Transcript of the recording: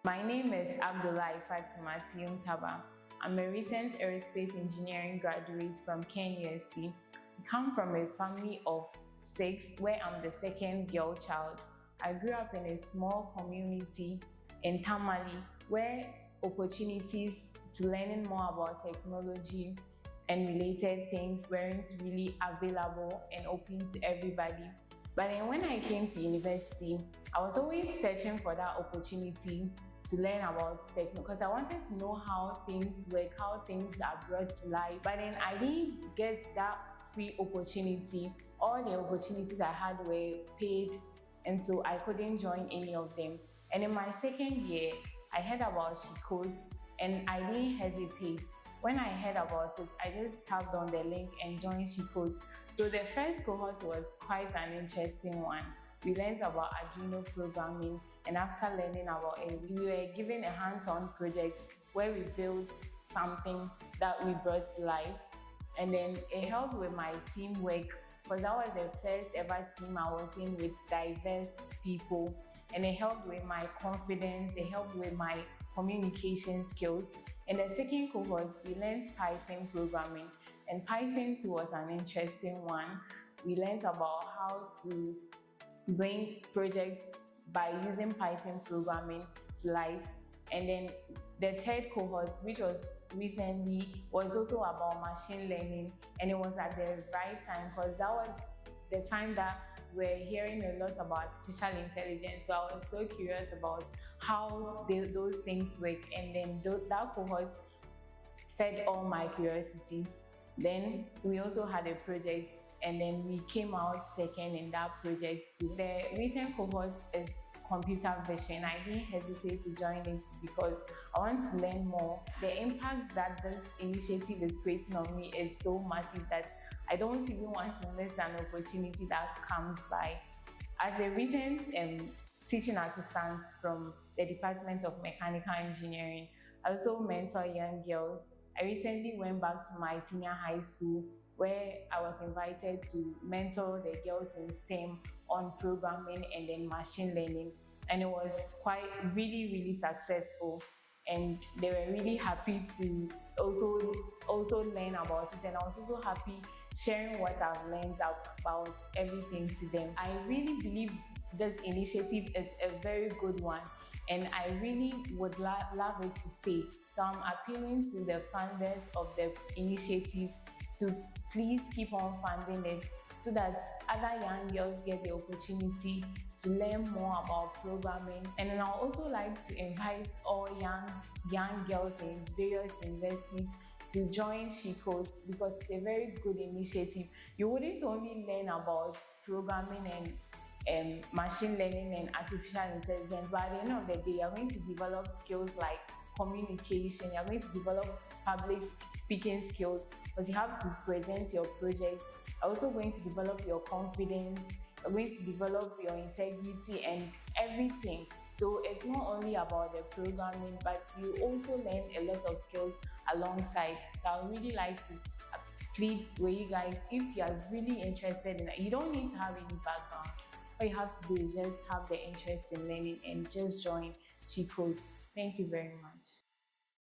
My name is Abdullah Fatima Taba. I'm a recent aerospace engineering graduate from Ken USC. I come from a family of 6 where I'm the second girl child. I grew up in a small community in Tamale where opportunities to learning more about technology and related things weren't really available and open to everybody. But then when I came to university, I was always searching for that opportunity to learn about tech because I wanted to know how things work, how things are brought to life. But then I didn't get that free opportunity. All the opportunities I had were paid, and so I couldn't join any of them. And in my second year, I heard about SHECodes and I didn't hesitate. When I heard about it, I just tapped on the link and joined SHECodes. So the first cohort was quite an interesting one. We learned about Arduino programming, and after learning about it, we were given a hands-on project where we built something that we brought to life. And then it helped with my teamwork because that was the first ever team I was in with diverse people. And it helped with my confidence, it helped with my communication skills. In the second cohort, we learned Python programming, and Python too was an interesting one. We learned about how to bring projects by using Python programming to life. And then the third cohort, which was recently, was also about machine learning, and it was at the right time because that was the time that we're hearing a lot about artificial intelligence. So I was so curious about how those things work, and then that cohort fed all my curiosities. Then we also had a project, and then we came out second in that project too. The recent cohort is computer vision. I didn't hesitate to join it because I want to learn more. The impact that this initiative is creating on me is so massive that I don't even want to miss an opportunity that comes by. As a recent teaching assistant from the Department of Mechanical Engineering, I also mentor young girls. I recently went back to my senior high school where I was invited to mentor the girls in STEM on programming and then machine learning. And it was quite really successful. And they were really happy to also learn about it. And I was also happy sharing what I've learned about everything to them. I really believe this initiative is a very good one, and I really would love it to stay. So I'm appealing to the funders of the initiative to please keep on funding it so that other young girls get the opportunity to learn more about programming. And then I'd also like to invite all young girls in various universities to join SHECodes because it's a very good initiative. You wouldn't only learn about programming and machine learning and artificial intelligence, but at the end of the day, you're going to develop skills like communication, you're going to develop public speaking skills because you have to present your projects. You're also going to develop your confidence, you're going to develop your integrity and everything. So it's not only about the programming, but you also learn a lot of skills alongside. So I would really like to plead with you guys, if you are really interested in it, you don't need to have any background. All you have to do is just have the interest in learning and just join SHECodes. Thank you very much.